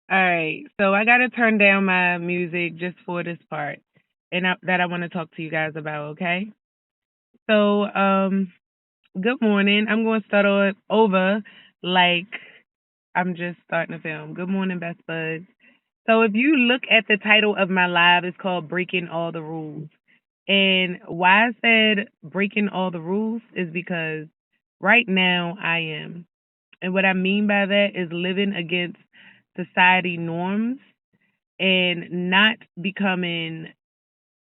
All right, so I gotta turn down my music just for this part, and that I want to talk to you guys about. Okay, so good morning. I'm going to start over like I'm just starting a film. Good morning, best buds. So if you look at the title of my live, it's called "Breaking All the Rules." And why I said breaking all the rules is because right now I am. And what I mean by that is living against society norms and not becoming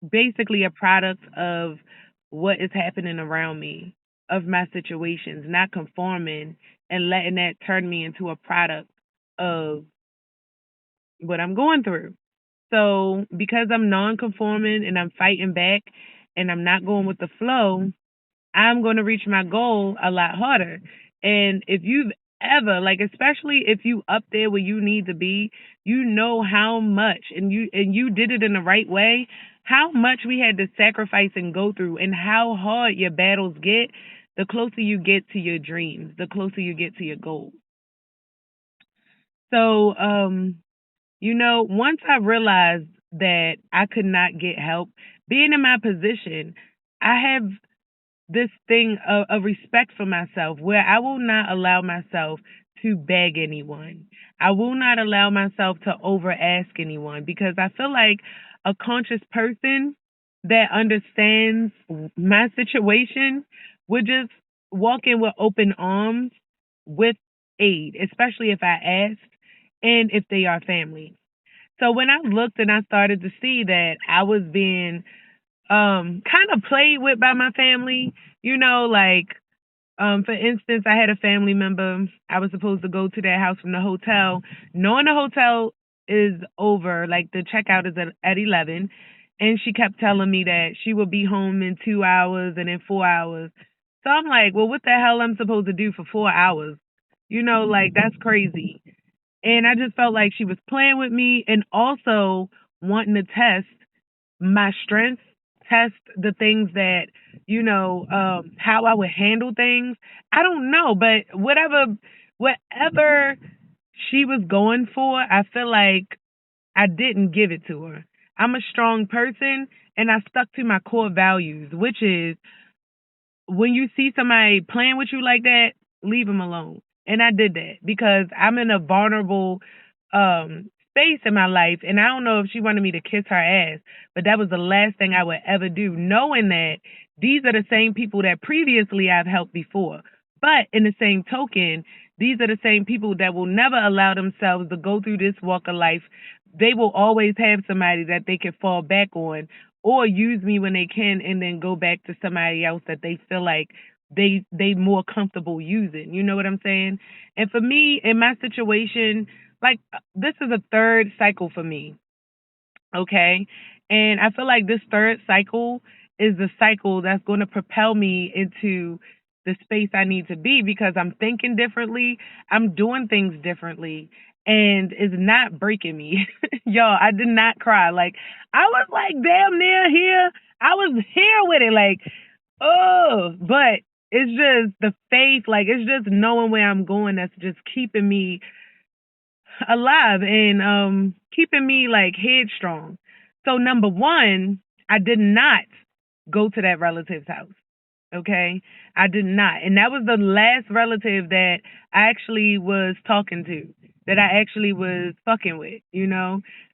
basically a product of what is happening around me, of my situations, not conforming and letting that turn me into a product of what I'm going through. So, because I'm non conforming and I'm fighting back and I'm not going with the flow, I'm going to reach my goal a lot harder. And if you've ever, like, especially if you up there where you need to be, you know how much, and you did it in the right way, how much we had to sacrifice and go through, and how hard your battles get. The closer you get to your dreams, the closer you get to your goals. So, once I realized that I could not get help, being in my position, I have this thing of respect for myself where I will not allow myself to beg anyone. I will not allow myself to over ask anyone because I feel like a conscious person that understands my situation would just walk in with open arms with aid, especially if I asked and if they are family. So when I looked and I started to see that I was being kind of played with by my family, like for instance, I had a family member. I was supposed to go to their house from the hotel, knowing the hotel is over, like the checkout is at 11, and she kept telling me that she would be home in 2 hours and in 4 hours. So I'm like, well, what the hell I'm supposed to do for 4 hours? Like that's crazy. And I just felt like she was playing with me and also wanting to test my strengths, test the things that, how I would handle things. I don't know, but whatever she was going for, I feel like I didn't give it to her. I'm a strong person and I stuck to my core values, which is when you see somebody playing with you like that, leave them alone. And I did that because I'm in a vulnerable space in my life, and I don't know if she wanted me to kiss her ass, but that was the last thing I would ever do, knowing that these are the same people that previously I've helped before. But in the same token, these are the same people that will never allow themselves to go through this walk of life. They will always have somebody that they can fall back on or use me when they can and then go back to somebody else that they feel like they more comfortable using. You know what I'm saying? And for me, in my situation, like this is a third cycle for me, okay? And I feel like this third cycle is the cycle that's going to propel me into the space I need to be because I'm thinking differently, I'm doing things differently, and it's not breaking me. Y'all, I did not cry. Like, I was like damn near here. I was here with it. Like, oh, but it's just the faith, like, it's just knowing where I'm going that's just keeping me alive and keeping me like headstrong. So number one, I did not go to that relative's house. Okay, I did not, and that was the last relative that I actually was talking to, that I actually was fucking with.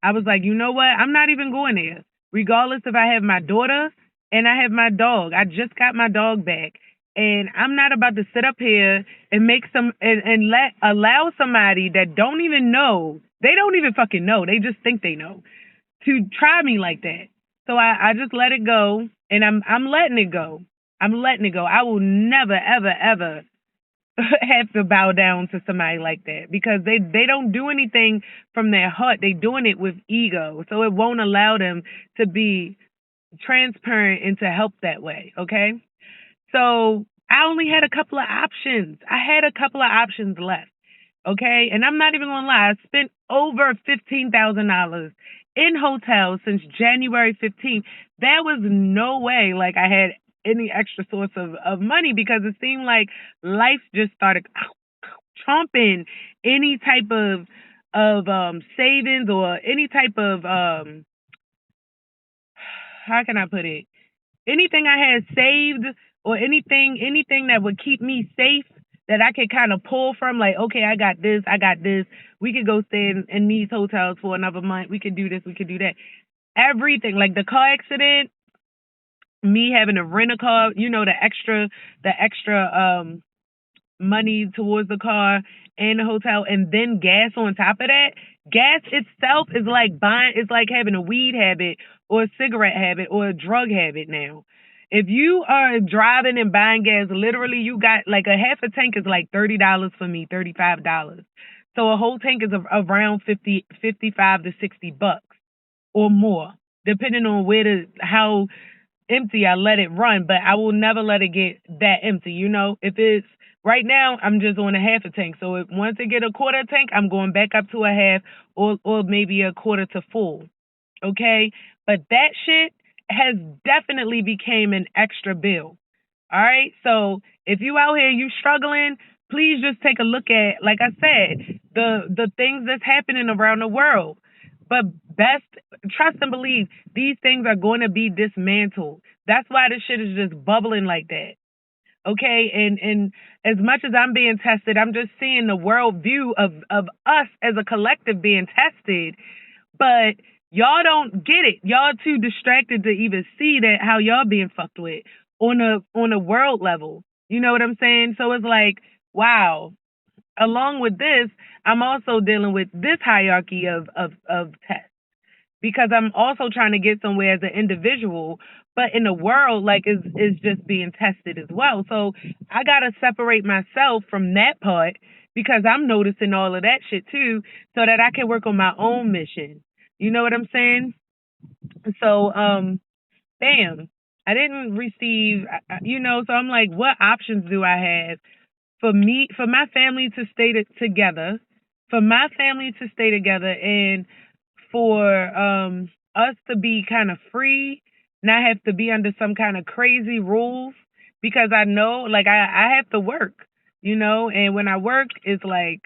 I was like, you know what? I'm not even going there, regardless if I have my daughter and I have my dog. I just got my dog back, and I'm not about to sit up here and make some and let allow somebody that don't even know, they don't even fucking know, they just think they know, to try me like that. So I just let it go, and I'm letting it go. I'm letting it go. I will never ever ever have to bow down to somebody like that because they don't do anything from their heart. They doing it with ego. So it won't allow them to be transparent and to help that way, okay? So I only had a couple of options. I had a couple of options left. Okay. And I'm not even gonna lie, I spent over $15,000 in hotels since January 15th. There was no way like I had any extra source of money because it seemed like life just started trumping any type of savings or any type of how can I put it? Anything I had saved or anything that would keep me safe that I could kind of pull from, like, okay, I got this. We could go stay in these hotels for another month. We could do this, we could do that. Everything, like the car accident, me having to rent a car, the extra money towards the car and the hotel, and then gas on top of that. Gas itself is like buying, it's like having a weed habit or a cigarette habit or a drug habit now. If you are driving and buying gas, literally you got like a half a tank is like $30 for me, $35. So a whole tank is around 55 to $60 or more, depending on how empty, I let it run, but I will never let it get that empty. If it's right now, I'm just on a half a tank. So once it get a quarter tank, I'm going back up to a half or maybe a quarter to full. Okay, but that shit has definitely became an extra bill. All right, so if you out here, you struggling, please just take a look at, like I said, the things that's happening around the world. But best trust and believe these things are going to be dismantled. That's why this shit is just bubbling like that. Okay, and as much as I'm being tested, I'm just seeing the world view of us as a collective being tested. But y'all don't get it. Y'all too distracted to even see that how y'all being fucked with on a world level. You know what I'm saying? So it's like, wow. Along with this, I'm also dealing with this hierarchy of tests because I'm also trying to get somewhere as an individual, but in the world, like, is just being tested as well. So I gotta separate myself from that part because I'm noticing all of that shit too, so that I can work on my own mission. You know what I'm saying? So, bam, I didn't receive, so I'm like, what options do I have for my family to stay together, for my family to stay together, and for us to be kind of free, not have to be under some kind of crazy rules, because I know, like, I have to work, and when I work, it's like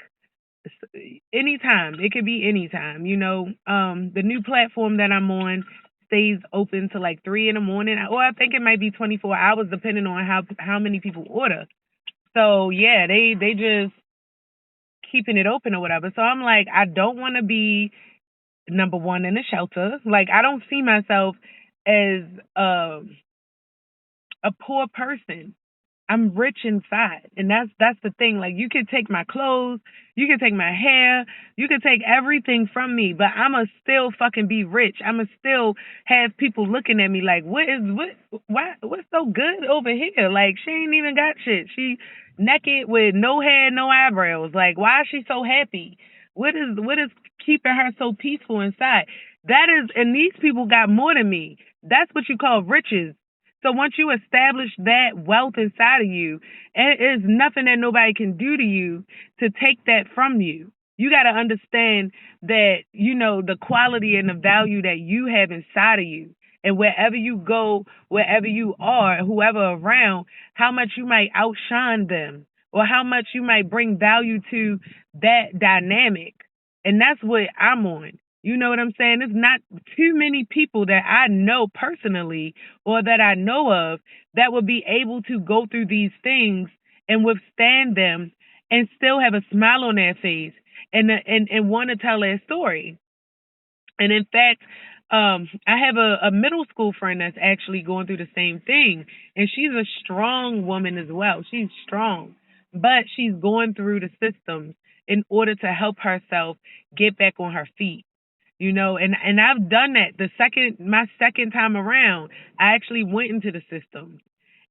anytime. It could be anytime. The new platform that I'm on stays open to like 3 in the morning, or I think it might be 24 hours, depending on how many people order. So yeah, they just keeping it open or whatever. So I'm like, I don't want to be number one in a shelter. Like, I don't see myself as a poor person. I'm rich inside, and that's the thing. Like, you could take my clothes, you could take my hair, you could take everything from me, but I'ma still fucking be rich. I'ma still have people looking at me like, what's so good over here? Like, she ain't even got shit. She naked with no hair, no eyebrows. Like, why is she so happy? What is keeping her so peaceful inside? That is, and these people got more than me. That's what you call riches. So once you establish that wealth inside of you, it is nothing that nobody can do to you to take that from you. You got to understand that, the quality and the value that you have inside of you. And wherever you go, wherever you are, whoever around, how much you might outshine them or how much you might bring value to that dynamic. And that's what I'm on. You know what I'm saying? There's not too many people that I know personally or that I know of that would be able to go through these things and withstand them and still have a smile on their face and want to tell their story. And in fact, I have a middle school friend that's actually going through the same thing, and she's a strong woman as well. She's strong, but she's going through the systems in order to help herself get back on her feet. And I've done that. My second time around, I actually went into the system.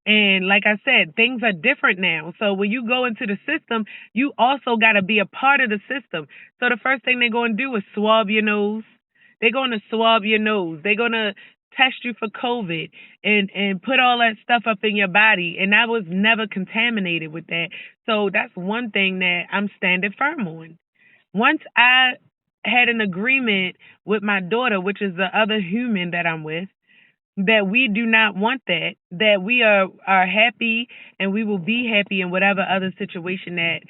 And like I said, things are different now. So when you go into the system, you also got to be a part of the system. So the first thing they're going to do is swab your nose. They're going to swab your nose. They're going to test you for COVID and put all that stuff up in your body. And I was never contaminated with that. So that's one thing that I'm standing firm on. Once I had an agreement with my daughter, which is the other human that I'm with, that we do not want that we are happy and we will be happy in whatever other situation that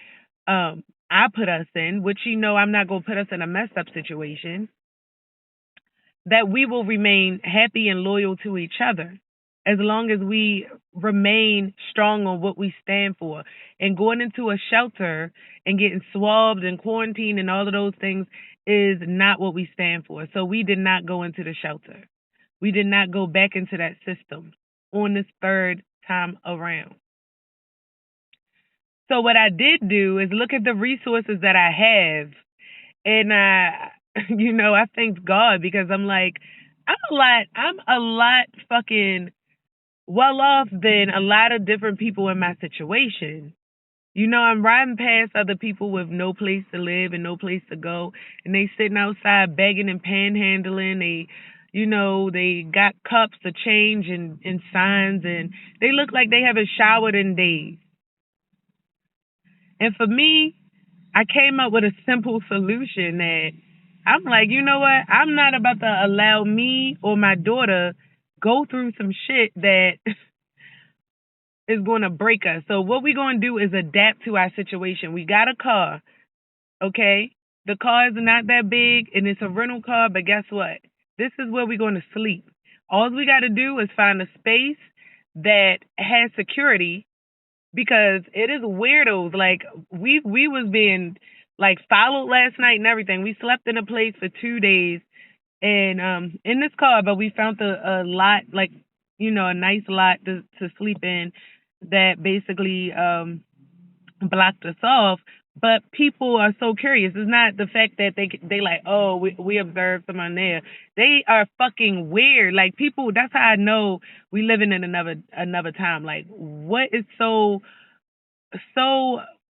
I put us in, which I'm not going to put us in a messed up situation, that we will remain happy and loyal to each other as long as we remain strong on what we stand for. And going into a shelter and getting swabbed and quarantined and all of those things is not what we stand for. So we did not go into the shelter. We did not go back into that system on this third time around. So what I did do is look at the resources that I have, and I thanked God because I'm like, I'm a lot fucking well off than a lot of different people in my situation. I'm riding past other people with no place to live and no place to go, and they sitting outside begging and panhandling. They got cups to change and signs, and they look like they haven't showered in days. And for me, I came up with a simple solution that I'm like, you know what? I'm not about to allow me or my daughter go through some shit that is going to break us. So what we're going to do is adapt to our situation. We got a car, okay? The car is not that big and it's a rental car, but guess what? This is where we're going to sleep. All we got to do is find a space that has security because it is weirdos. Like we was being like followed last night and everything. We slept in a place for 2 days and in this car, but we found a lot, like a nice lot to sleep in that basically blocked us off. But people are so curious. It's not the fact that they like, oh, we observed someone there. They are fucking weird. Like people, that's how I know we living in another time. Like what is so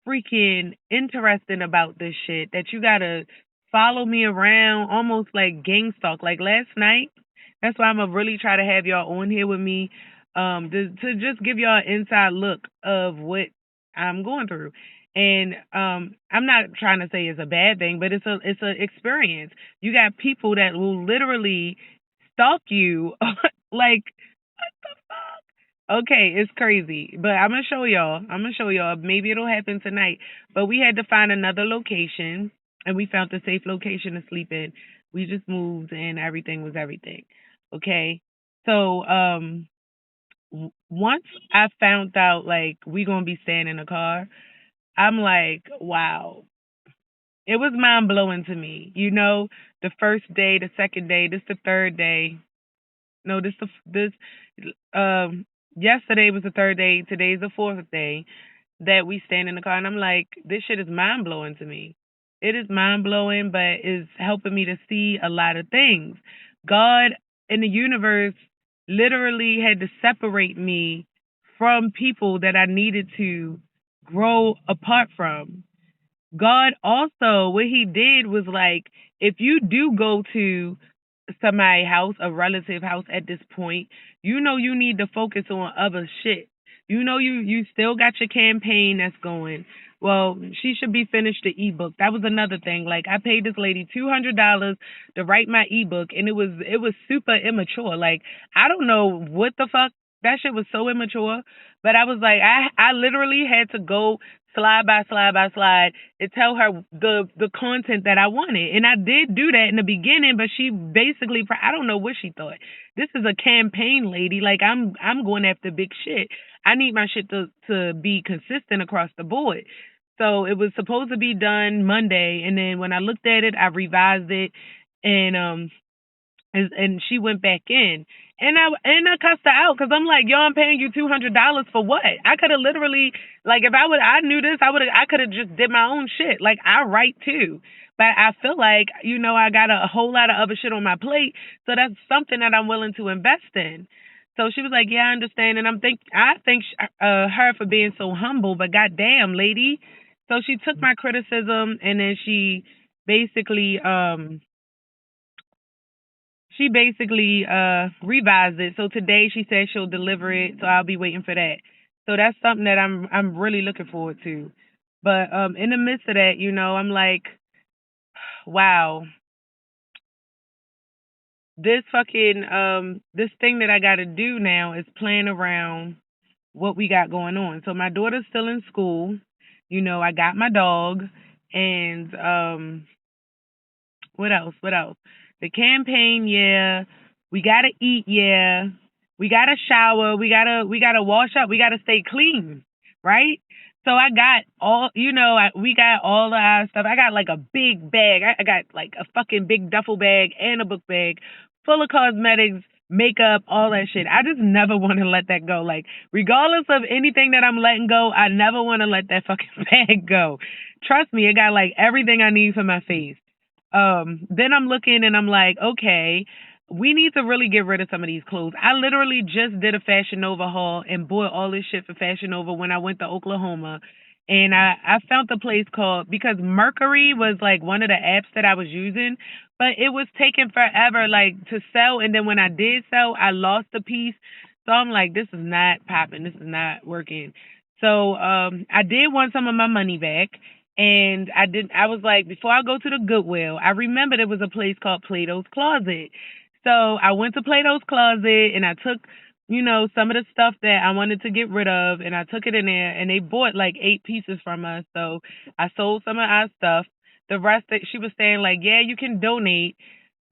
freaking interesting about this shit that you gotta follow me around almost like gang stalk. Like last night, that's why I'm gonna really try to have y'all on here with me, to just give y'all an inside look of what I'm going through. And I'm not trying to say it's a bad thing, but it's a experience. You got people that will literally stalk you like okay, it's crazy, but I'm gonna show y'all. I'm gonna show y'all. Maybe it'll happen tonight. But we had to find another location, and we found a safe location to sleep in. We just moved, and everything was everything. Okay, so once I found out like we gonna be staying in a car, I'm like, wow. It was mind blowing to me. The first day, the second day, this the third day. No, this yesterday was the third day. Today's the fourth day that we stand in the car, and I'm like, this shit is mind blowing to me. It is mind blowing, but it's helping me to see a lot of things. God in the universe literally had to separate me from people that I needed to grow apart from. God also, what he did was like, if you do go to somebody's house, a relative house at this point, you need to focus on other shit. You still got your campaign that's going. Well, she should be finished the ebook. That was another thing. Like I paid this lady $200 to write my ebook, and it was super immature. Like I don't know what the fuck. That shit was so immature. But I was like, I literally had to go slide by slide by slide and tell her the content that I wanted. And I did do that in the beginning, but she basically, I don't know what she thought. This is a campaign, lady. Like I'm going after big shit. I need my shit to be consistent across the board. So it was supposed to be done Monday, and then when I looked at it, I revised it, and and she went back in, and I cussed her out because I'm like, yo, I'm paying you $200 for what? I could have literally, like, if I knew this, I could have just did my own shit. Like I write too, but I feel like I got a whole lot of other shit on my plate, so that's something that I'm willing to invest in. So she was like, yeah, I understand, and I thank her for being so humble, but goddamn, lady. So she took my criticism, and then she basically revised it. So today she said she'll deliver it. So I'll be waiting for that. So that's something that I'm really looking forward to. But in the midst of that, I'm like, wow, this fucking this thing that I got to do now is plan around what we got going on. So my daughter's still in school. I got my dog. And what else? What else? The campaign, yeah. We gotta eat, yeah. We gotta shower. We gotta wash up. We gotta stay clean, right? So I got all, we got all of our stuff. I got like a big bag. I got like a fucking big duffel bag and a book bag full of cosmetics, makeup, all that shit. I just never want to let that go. Like, regardless of anything that I'm letting go, I never want to let that fucking bag go. Trust me, it got like everything I need for my face. Then I'm looking and I'm like, okay, we need to really get rid of some of these clothes. I literally just did a Fashion Nova haul and bought all this shit for Fashion Nova when I went to Oklahoma. And I found a place called, because Mercury was like one of the apps that I was using, but it was taking forever like to sell. And then when I did sell, I lost a piece. So I'm like, this is not popping. This is not working. So I did want some of my money back. And I was like, before I go to the Goodwill, I remembered there was a place called Plato's Closet. So I went to Plato's Closet and I took, some of the stuff that I wanted to get rid of, and I took it in there, and they bought like 8 pieces from us. So I sold some of our stuff. The rest that she was saying, like, yeah, you can donate.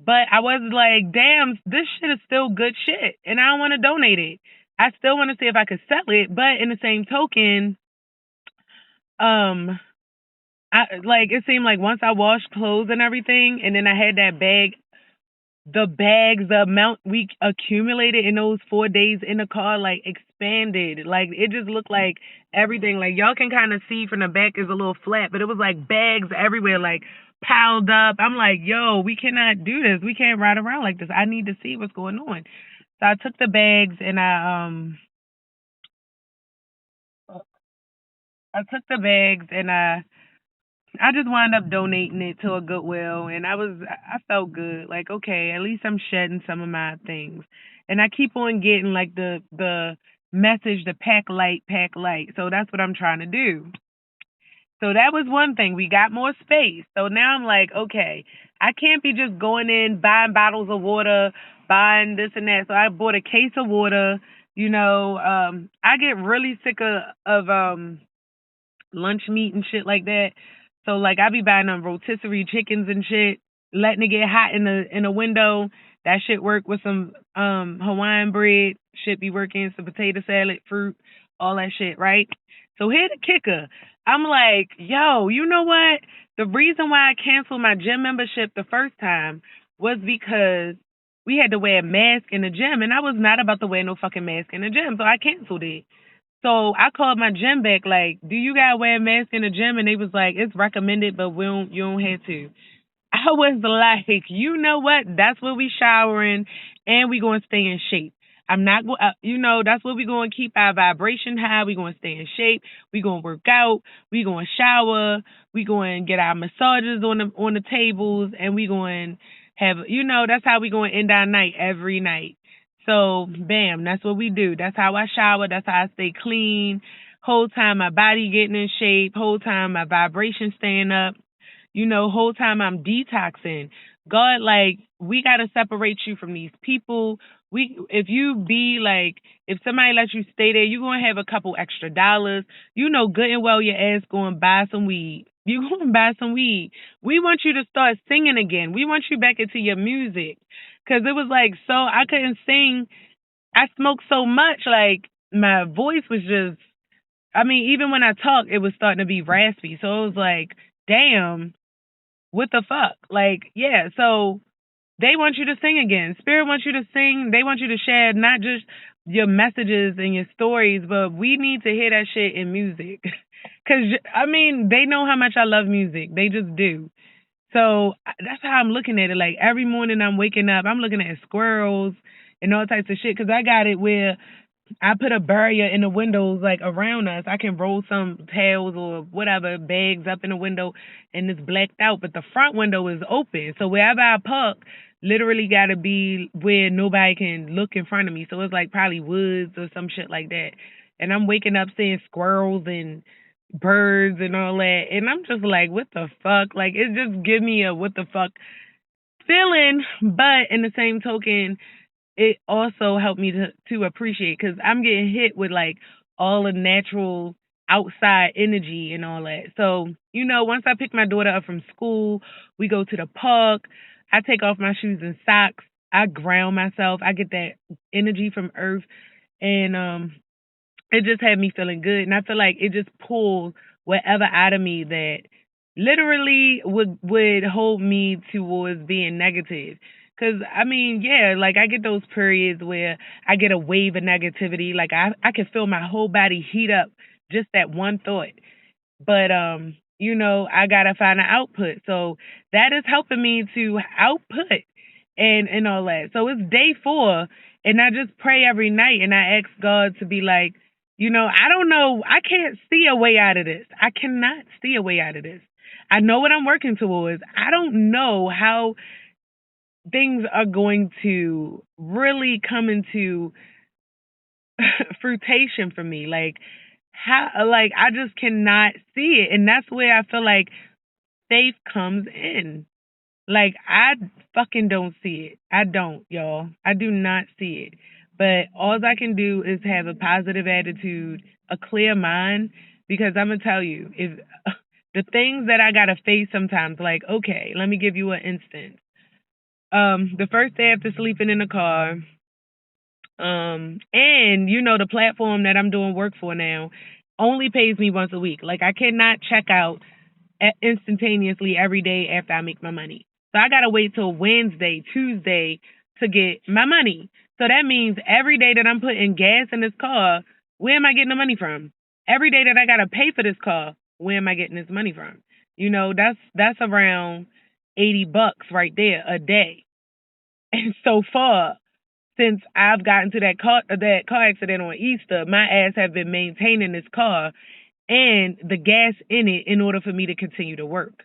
But I was like, damn, this shit is still good shit. And I don't want to donate it. I still want to see if I could sell it. But in the same token, um, it seemed like once I washed clothes and everything, and then I had that bag, the bags, the amount we accumulated in those 4 days in the car, like expanded. Like it just looked like everything. Like y'all can kind of see from the back is a little flat, but it was like bags everywhere, like piled up. I'm like, yo, we cannot do this. We can't ride around like this. I need to see what's going on. So I took the bags and I took the bags and I just wound up donating it to a Goodwill, and I felt good. Like, okay, at least I'm shedding some of my things, and I keep on getting like the message, the pack light, pack light. So that's what I'm trying to do. So that was one thing. We got more space. So now I'm like, okay, I can't be just going in buying bottles of water, buying this and that. So I bought a case of water. I get really sick of lunch meat and shit like that. So like I be buying them rotisserie chickens and shit, letting it get hot in the window. That shit work with some Hawaiian bread. Shit be working, some potato salad, fruit, all that shit, right? So here the kicker. I'm like, yo, you know what? The reason why I canceled my gym membership the first time was because we had to wear a mask in the gym, and I was not about to wear no fucking mask in the gym, so I canceled it. So I called my gym back, like, do you gotta wear a mask in the gym? And they was like, it's recommended, but you don't have to. I was like, you know what? That's what we showering, and we gonna stay in shape. I'm not going, that's what we gonna keep our vibration high. We gonna stay in shape. We gonna work out. We gonna shower. We gonna get our massages on the tables, and we gonna have, that's how we gonna end our night every night. So, bam, that's what we do. That's how I shower. That's how I stay clean. Whole time my body getting in shape. Whole time my vibration staying up. Whole time I'm detoxing. God, like, we got to separate you from these people. If you be like, if somebody lets you stay there, you're going to have a couple extra dollars. You know good and well your ass going to buy some weed. You going to buy some weed. We want you to start singing again. We want you back into your music. Because it was like, so I couldn't sing. I smoked so much, like, my voice was just, I mean, even when I talk, it was starting to be raspy. So it was like, damn, what the fuck? Like, yeah, so they want you to sing again. Spirit wants you to sing. They want you to share not just your messages and your stories, but we need to hear that shit in music. Because, I mean, they know how much I love music. They just do. So that's how I'm looking at it. Like, every morning I'm waking up, I'm looking at squirrels and all types of shit. Because I got it where I put a barrier in the windows, like, around us. I can roll some tails or whatever, bags up in the window, and it's blacked out, but the front window is open. So wherever I park, literally got to be where nobody can look in front of me. So it's like probably woods or some shit like that. And I'm waking up seeing squirrels and birds and all that. And I'm just like, what the fuck? Like, it just give me a what the fuck feeling. But in the same token, it also helped me to appreciate, because I'm getting hit with like all the natural outside energy and all that. So, once I pick my daughter up from school, we go to the park. I take off my shoes and socks. I ground myself. I get that energy from earth. And it just had me feeling good. And I feel like it just pulled whatever out of me that literally would hold me towards being negative. Cause I mean, yeah, like I get those periods where I get a wave of negativity. Like I can feel my whole body heat up just that one thought. But I gotta find an output. So that is helping me to output and all that. So it's day 4, and I just pray every night, and I ask God to be like, I don't know, I can't see a way out of this. I cannot see a way out of this. I know what I'm working towards. I don't know how things are going to really come into fruition for me. Like how, like I just cannot see it, and that's where I feel like faith comes in. Like I fucking don't see it. I don't, y'all. I do not see it. But all I can do is have a positive attitude, a clear mind, because I'm gonna tell you, if the things that I gotta face sometimes, like, okay, let me give you an instance. The first day after sleeping in the car, and the platform that I'm doing work for now only pays me once a week. Like I cannot check out instantaneously every day after I make my money. So I gotta wait till Wednesday, Tuesday to get my money. So that means every day that I'm putting gas in this car, where am I getting the money from? Every day that I gotta pay for this car, where am I getting this money from? That's around $80 right there a day. And so far, since I've gotten to that car accident on Easter, my ass have been maintaining this car and the gas in it in order for me to continue to work.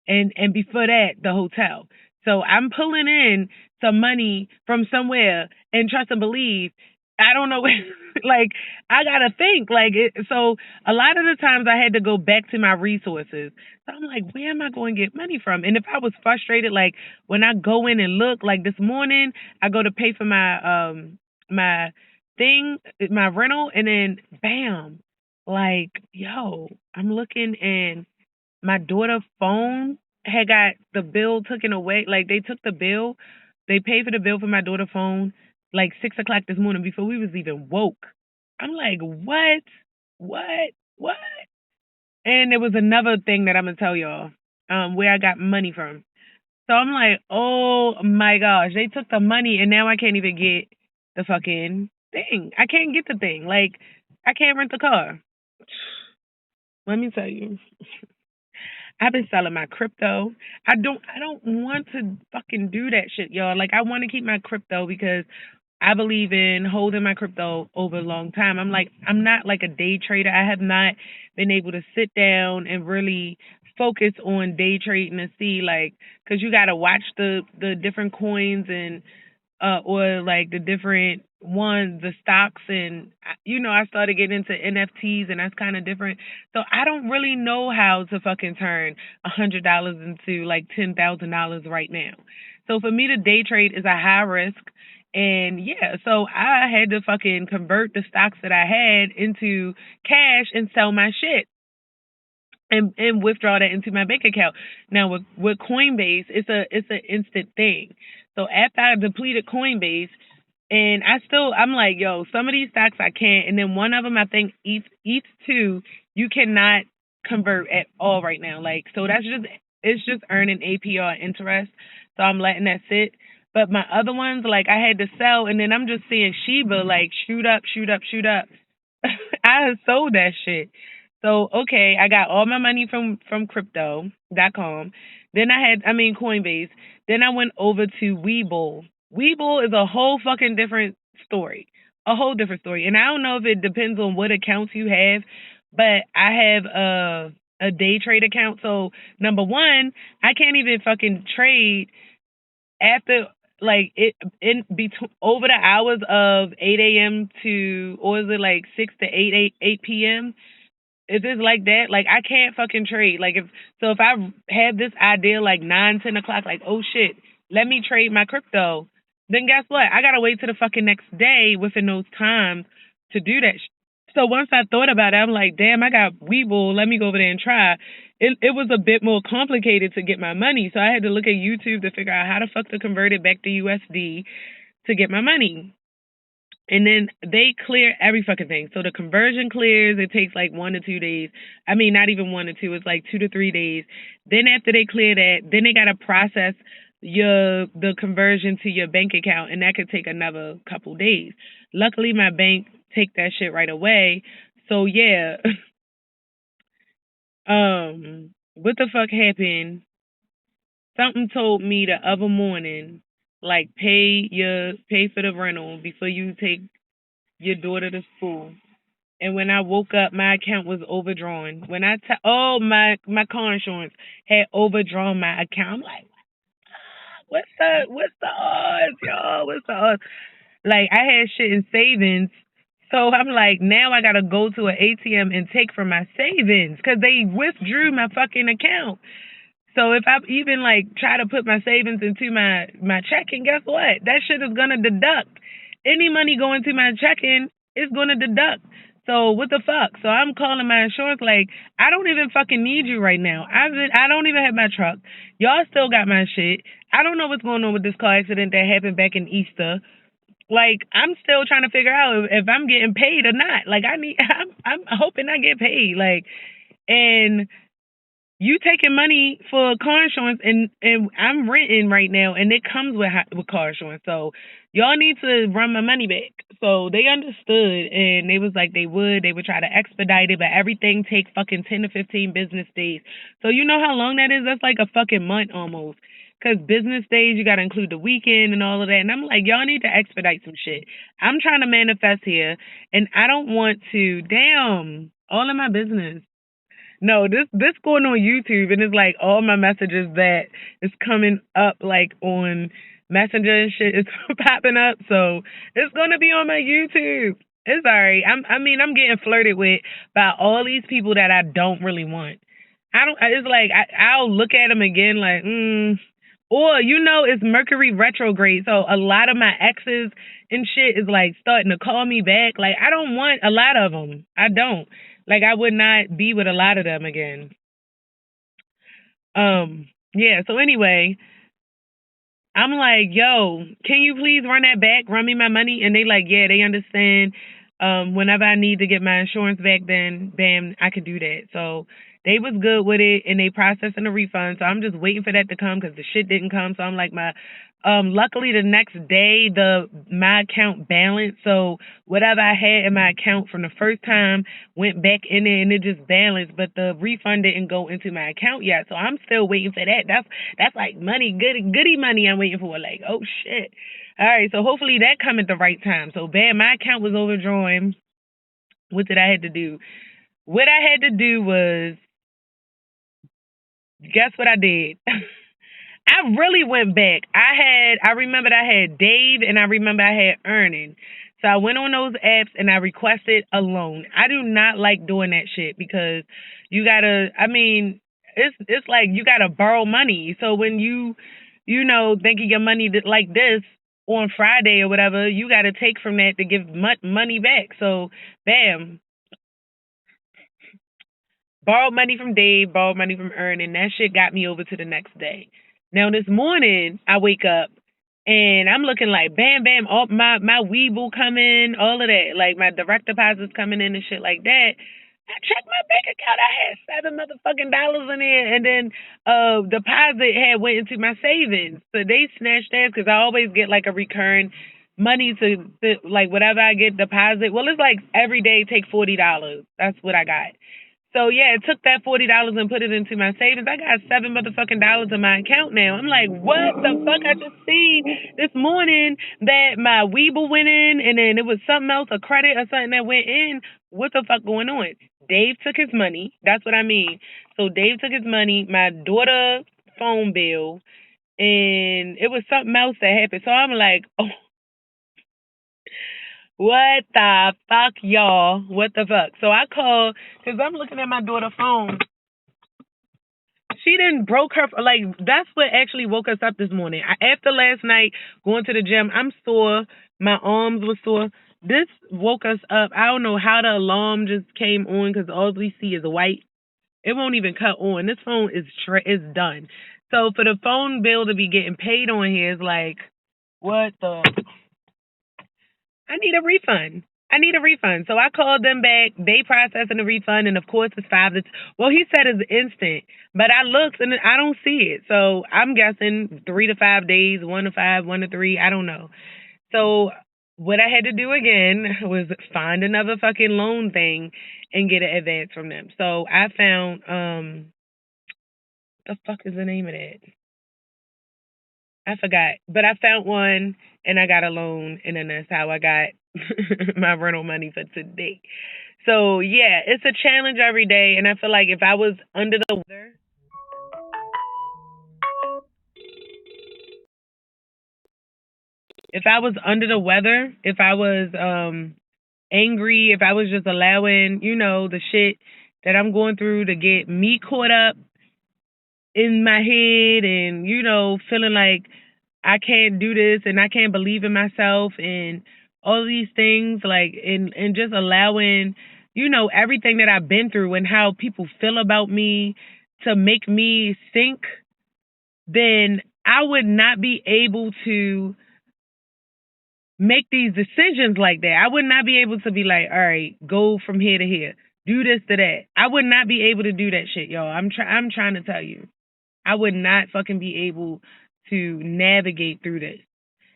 And before that, the hotel. So I'm pulling in some money from somewhere and trust and believe. I don't know, like I gotta think like it. So a lot of the times I had to go back to my resources. So I'm like, where am I going to get money from? And if I was frustrated, like when I go in and look, like this morning, I go to pay for my thing, my rental, and then bam, like yo, I'm looking and my daughter's phone had got the bill taken away. Like they took the bill, they paid for the bill for my daughter's phone like 6 o'clock this morning before we was even woke. I'm like, what, what? And there was another thing that I'm gonna tell y'all, where I got money from. So I'm like, oh my gosh, they took the money and now I can't even get the fucking thing. I can't get the thing. Like I can't rent the car. Let me tell you. I've been selling my crypto. I don't want to fucking do that shit, y'all. Like I want to keep my crypto because I believe in holding my crypto over a long time. I'm not like a day trader. I have not been able to sit down and really focus on day trading and see like cuz you got to watch the different coins and or like the different ones, the stocks, and I started getting into NFTs, and that's kind of different. So I don't really know how to fucking turn $100 into like $10,000 right now. So for me to day trade is a high risk, and yeah, so I had to fucking convert the stocks that I had into cash and sell my shit. And withdraw that into my bank account. Now with Coinbase, it's an instant thing. So after I depleted Coinbase, and I'm like, yo, some of these stocks I can't, and then one of them I think ETH 2 you cannot convert at all right now. Like so it's just earning APR interest. So I'm letting that sit. But my other ones, like I had to sell, and then I'm just seeing Shiba like shoot up, shoot up, shoot up. I had sold that shit. So okay, I got all my money from crypto.com. Then Coinbase. Then I went over to Webull. Webull is a whole fucking different story. A whole different story. And I don't know if it depends on what accounts you have, but I have a day trade account. So number one, I can't even fucking trade after like it in between over the hours of 8 a.m. to, or is it like 6 to 8 p.m. If it's like that, like I can't fucking trade. Like if I have this idea like 9, 10 o'clock, like oh shit, let me trade my crypto, then guess what? I gotta wait till the fucking next day within those times to do that So once I thought about it, I'm like, damn, I got Weeble. Let me go over there and try. It was a bit more complicated to get my money, so I had to look at YouTube to figure out how the fuck to convert it back to USD to get my money. And then they clear every fucking thing. So the conversion clears. It takes like 1 to 2 days. I mean, not even 1 to 2. It's like 2 to 3 days. Then after they clear that, then they gotta process the conversion to your bank account, and that could take another couple days. Luckily, my bank take that shit right away. So yeah, what the fuck happened? Something told me the other morning, like pay for the rental before you take your daughter to school. And when I woke up, my account was overdrawn. When my car insurance had overdrawn my account. I'm like, what's the odds, y'all? What's the odds? Like I had shit in savings, so I'm like, now I gotta go to an ATM and take from my savings because they withdrew my fucking account. So if I even like try to put my savings into my checking, guess what? That shit is gonna deduct. Any money going to my checking is gonna deduct. So what the fuck? So I'm calling my insurance like I don't even fucking need you right now. I don't even have my truck. Y'all still got my shit. I don't know what's going on with this car accident that happened back in Easter. Like I'm still trying to figure out if I'm getting paid or not. Like I'm hoping I get paid. Like and you taking money for car insurance and I'm renting right now and it comes with car insurance. So y'all need to run my money back. So they understood and they was like they would try to expedite it, but everything take fucking 10 to 15 business days. So you know how long that is? That's like a fucking month almost. Cause business days you gotta include the weekend and all of that. And I'm like, y'all need to expedite some shit. I'm trying to manifest here and I don't want to damn all of my business. No, this going on YouTube and it's like all my messages that is coming up like on Messenger and shit is popping up. So it's gonna be on my YouTube. It's alright. I'm getting flirted with by all these people that I don't really want. I don't. It's like I'll look at them again like Or it's Mercury retrograde, so a lot of my exes and shit is like starting to call me back. Like I don't want a lot of them. I don't. Like I would not be with a lot of them again. Yeah. So anyway, I'm like, yo, can you please run that back? Run me my money. And they like, yeah, they understand. Whenever I need to get my insurance back, then bam, I could do that. So they was good with it and they processing the refund. So I'm just waiting for that to come because the shit didn't come. So I'm like luckily the next day my account balanced. So whatever I had in my account from the first time went back in there and it just balanced, but the refund didn't go into my account yet. So I'm still waiting for that. That's like money, goody money I'm waiting for. Like, oh shit. All right, so hopefully that come at the right time. So bam, my account was overdrawn. What did I had to do? What I had to do was guess what I did? I really went back. I remembered I had Dave and I remember I had Earning. So I went on those apps and I requested a loan. I do not like doing that shit because you gotta it's like you gotta borrow money. So when thinking your money like this on Friday or whatever, you gotta take from that to give money back. So bam, borrowed money from Dave, borrowed money from Earn, that shit got me over to the next day. Now this morning, I wake up and I'm looking like bam, bam, all my Weeble coming, all of that, like my direct deposits coming in and shit like that. I checked my bank account. I had $7 motherfucking in there, and then deposit had went into my savings. So they snatched that because I always get like a recurring money to like whatever I get deposit. Well, it's like every day take $40. That's what I got. So yeah, it took that $40 and put it into my savings. I got $7 motherfucking in my account now. I'm like, what the fuck? I just seen this morning that my Weeble went in, and then it was something else, a credit or something that went in. What the fuck going on? Dave took his money. That's what I mean. So Dave took his money, my daughter phone bill, and it was something else that happened. So I'm like, oh, what the fuck, y'all? What the fuck? So I called because I'm looking at my daughter's phone. She didn't broke her, like, that's what actually woke us up this morning. After last night going to the gym, I'm sore. My arms were sore. this woke us up. I don't know how the alarm just came on because all we see is white. It won't even cut on. This phone is done. So for the phone bill to be getting paid on here is like, what the? I need a refund. I need a refund. So I called them back. They processing the refund, and of course it's well, he said it's instant, but I looked and I don't see it. So I'm guessing 3 to 5 days, 1 to 5, 1 to 3. I don't know. So what I had to do again was find another fucking loan thing and get an advance from them. So I found the fuck is the name of that? I forgot, but I found one and I got a loan, and then that's how I got my rental money for today. So yeah, it's a challenge every day, and I feel like if I was under the weather, if I was angry, if I was just allowing, the shit that I'm going through to get me caught up in my head and, feeling like I can't do this and I can't believe in myself and all these things, like, and just allowing, everything that I've been through and how people feel about me to make me think, then I would not be able to make these decisions like that. I would not be able to be like, all right, go from here to here, do this to that. I would not be able to do that shit, y'all. I'm trying to tell you, I would not fucking be able to navigate through this.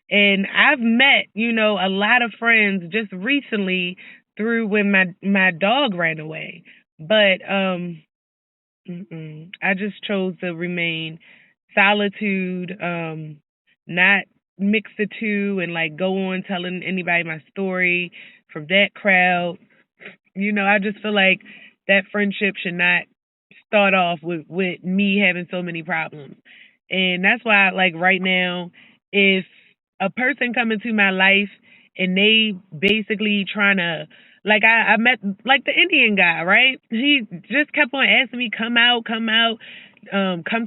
And I've met, a lot of friends just recently through when my dog ran away. But I just chose to remain solitude, not mix the two and like go on telling anybody my story from that crowd. I just feel like that friendship should not start off with me having so many problems. And that's why, like, right now, if a person come into my life and they basically trying to, like, I met like the Indian guy, right? He just kept on asking me, come out, come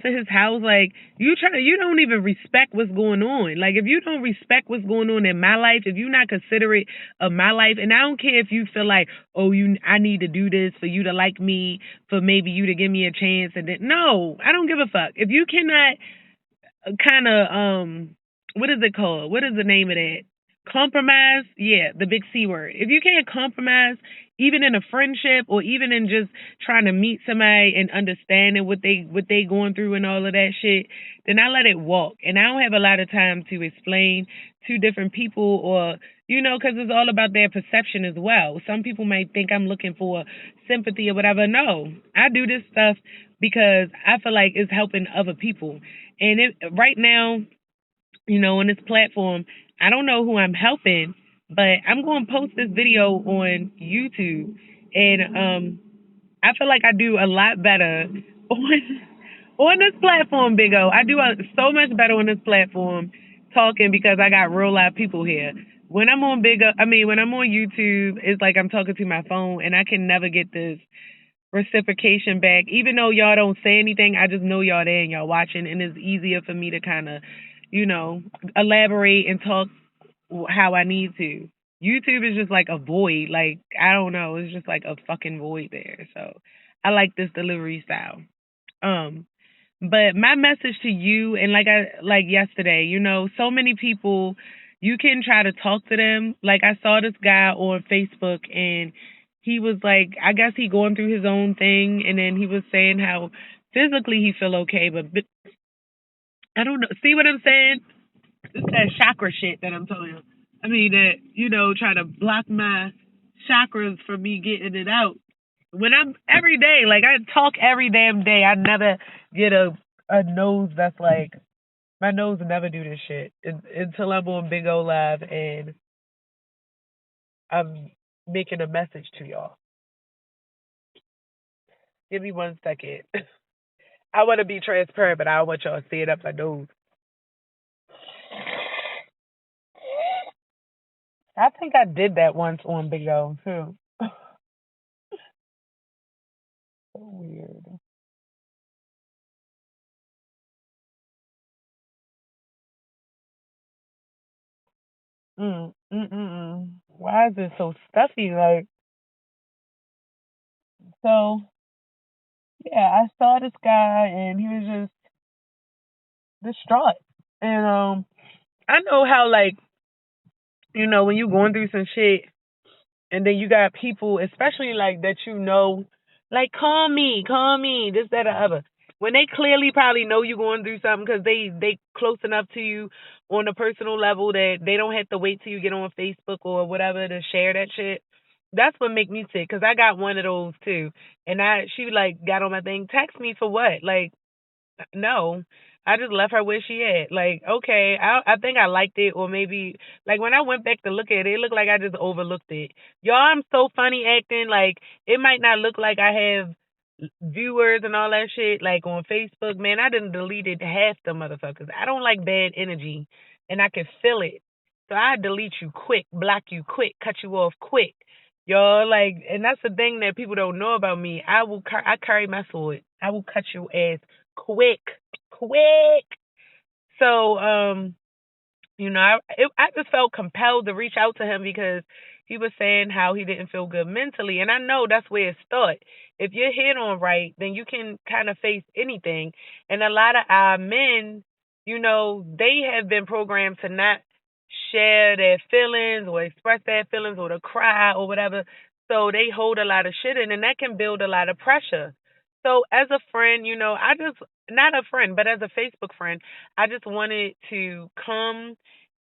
to his house. Like, you don't even respect what's going on. Like, if you don't respect what's going on in my life, if you're not considerate of my life, and I don't care if you feel like, oh, I need to do this for you to like me, for maybe you to give me a chance, and then no, I don't give a fuck. If you cannot kind of what is it called? What is the name of that? Compromise? Yeah, the big C word. If you can't compromise, even in a friendship or even in just trying to meet somebody and understanding what they going through and all of that shit, then I let it walk. And I don't have a lot of time to explain to different people, or because it's all about their perception as well. Some people might think I'm looking for sympathy or whatever. No, I do this stuff because I feel like it's helping other people. And right now, on this platform, I don't know who I'm helping, but I'm going to post this video on YouTube. And I feel like I do a lot better on this platform, Big O. I do so much better on this platform talking because I got real live people here. When I'm on when I'm on YouTube, it's like I'm talking to my phone, and I can never get this reciprocation back. Even though y'all don't say anything, I just know y'all there and y'all watching, and it's easier for me to kind of, elaborate and talk how I need to. YouTube is just like a void. Like, I don't know, it's just like a fucking void there. So I like this delivery style. Um, but my message to you, and like yesterday, so many people, you can try to talk to them. Like, I saw this guy on Facebook, and he was like, I guess he going through his own thing, and then he was saying how physically he feel okay, but I don't know. See what I'm saying? It's that chakra shit that I'm telling you. I mean that, try to block my chakras from me getting it out. When I'm every day, like, I talk every damn day. I never get a nose that's like, my nose never do this shit until I'm on Big O Live and I'm making a message to y'all. Give me 1 second. I want to be transparent, but I don't want y'all to see it up my nose. I think I did that once on Big O too. So weird. Mm, mm, mm, mm. Why is it so stuffy? Like, so yeah, I saw this guy and he was just distraught. And I know how like, when you going through some shit and then you got people, especially like that like call me, this, that, or other. When they clearly probably know you going through something because they close enough to you on a personal level that they don't have to wait till you get on Facebook or whatever to share that shit. That's what make me sick because I got one of those too, and she like got on my thing. Text me for what? Like, no, I just left her where she at. Like, okay, I think I liked it, or maybe like when I went back to look at it, it looked like I just overlooked it. Y'all, I'm so funny acting. Like, it might not look like I have viewers and all that shit. Like on Facebook, man, I done deleted half the motherfuckers. I don't like bad energy, and I can feel it. So I delete you quick, block you quick, cut you off quick. Y'all, like, and that's the thing that people don't know about me. I carry my sword. I will cut your ass quick, quick. So, I just felt compelled to reach out to him because he was saying how he didn't feel good mentally, and I know that's where it starts. If you're hit on right, then you can kind of face anything. And a lot of our men, they have been programmed to not share their feelings or express their feelings or to cry or whatever. So they hold a lot of shit in, and that can build a lot of pressure. So as a friend, I just not a friend, but as a Facebook friend, I just wanted to come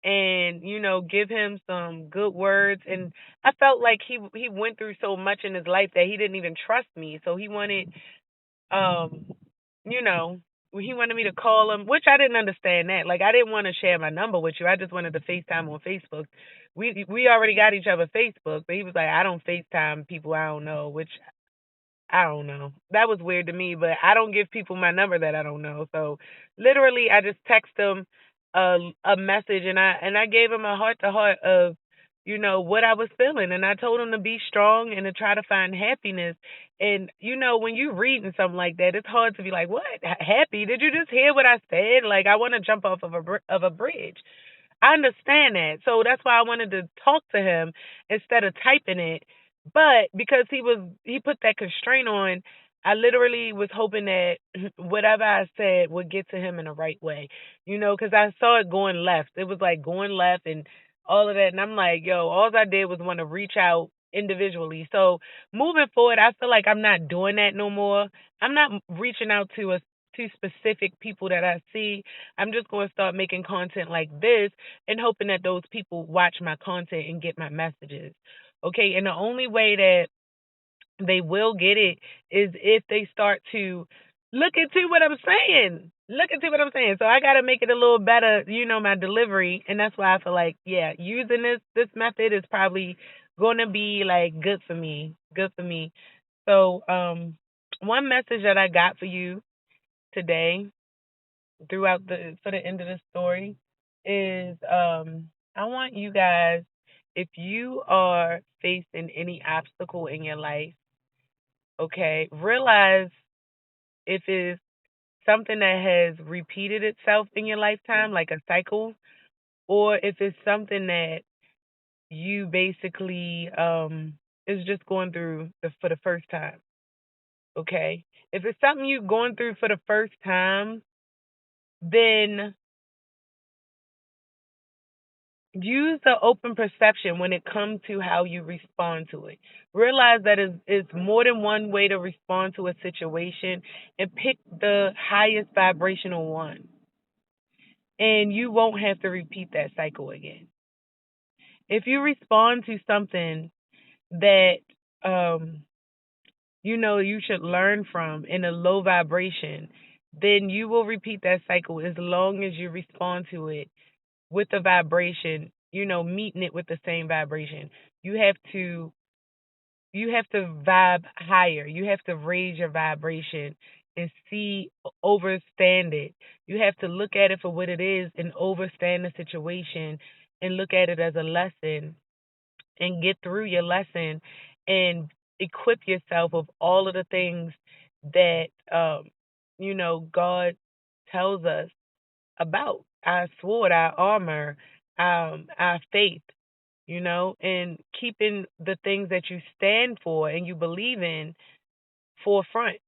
and give him some good words, and I felt like he went through so much in his life that he didn't even trust me, so he wanted um you know he wanted me to call him, which I didn't understand. That, like, I didn't want to share my number with you. I just wanted to FaceTime on Facebook. We already got each other Facebook, but he was like, I don't FaceTime people I don't know, which I don't know. That was weird to me, but I don't give people my number that I don't know. So literally, I just text them a message, and I gave him a heart to heart of what I was feeling, and I told him to be strong and to try to find happiness. And when you reading something like that, it's hard to be like, what, happy? Did you just hear what I said? Like, I want to jump off of a bridge. I understand that. So that's why I wanted to talk to him instead of typing it. But because he put that constraint on, I literally was hoping that whatever I said would get to him in the right way. Because I saw it going left. It was like going left and all of that. And I'm like, yo, all I did was want to reach out individually. So moving forward, I feel like I'm not doing that no more. I'm not reaching out to specific people that I see. I'm just going to start making content like this and hoping that those people watch my content and get my messages. Okay, and the only way that they will get it is if they start to look into what I'm saying. Look into what I'm saying. So I got to make it a little better, my delivery, and that's why I feel like, yeah, using this method is probably going to be like good for me. Good for me. So, one message that I got for you today throughout the for the end of the story is I want you guys, if you are facing any obstacle in your life, okay, realize if it's something that has repeated itself in your lifetime, like a cycle, or if it's something that you basically is just going through for the first time. Okay, if it's something you're going through for the first time, then use the open perception when it comes to how you respond to it. Realize that it's more than one way to respond to a situation, and pick the highest vibrational one. And you won't have to repeat that cycle again. If you respond to something that you should learn from in a low vibration, then you will repeat that cycle as long as you respond to it with the vibration, meeting it with the same vibration. You have to vibe higher. You have to raise your vibration and overstand it. You have to look at it for what it is and overstand the situation and look at it as a lesson and get through your lesson and equip yourself with all of the things that God tells us about our sword, our armor, our faith. and keeping the things that you stand for and you believe in forefront.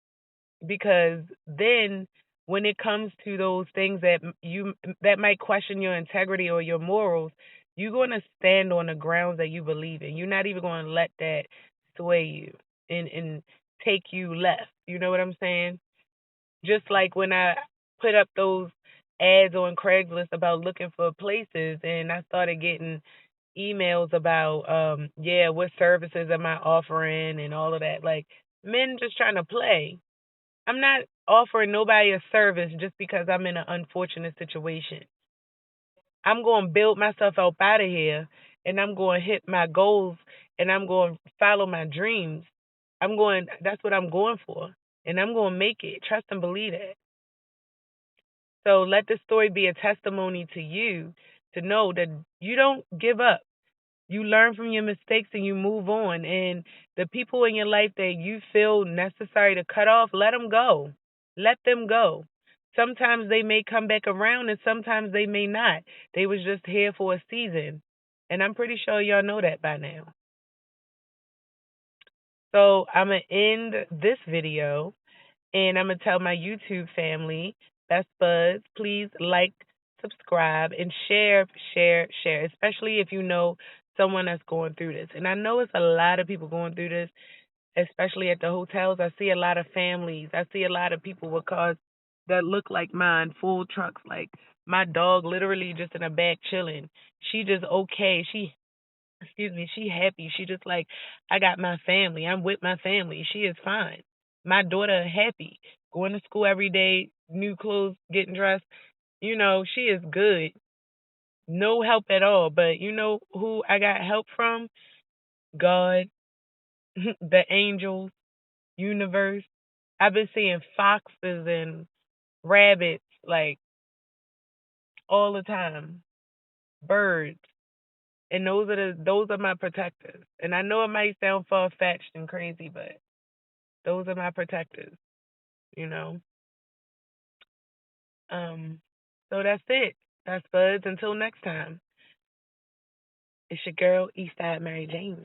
Because then when it comes to those things that might question your integrity or your morals, you're going to stand on the grounds that you believe in. You're not even going to let that sway you and take you left. You know what I'm saying? Just like when I put up those ads on Craigslist about looking for places, and I started getting emails about yeah, what services am I offering and all of that. Like, men just trying to play. I'm not offering nobody a service just because I'm in an unfortunate situation. I'm going to build myself up out of here, and I'm going to hit my goals, and I'm going to follow my dreams. That's what I'm going for, and I'm going to make it. Trust and believe that. So let this story be a testimony to you to know that you don't give up. You learn from your mistakes and you move on. And the people in your life that you feel necessary to cut off, let them go. Let them go. Sometimes they may come back around and sometimes they may not. They was just here for a season. And I'm pretty sure y'all know that by now. So I'm going to end this video and I'm going to tell my YouTube family, Best Buds, please like, subscribe, and share, especially if you know someone that's going through this. And I know it's a lot of people going through this, especially at the hotels. I see a lot of families. I see a lot of people with cars that look like mine, full trucks. Like my dog literally just in the back chilling. She just okay. She happy. She just like, I got my family. I'm with my family. She is fine. My daughter happy, going to school every day, new clothes, getting dressed. She is good. No help at all. But you know who I got help from? God, the angels, universe. I've been seeing foxes and rabbits like all the time, birds. And those are my protectors. And I know it might sound far fetched and crazy, but those are my protectors, you know. Um, so that's it. That's Buds. Until next time, it's your girl Eastside Mary James.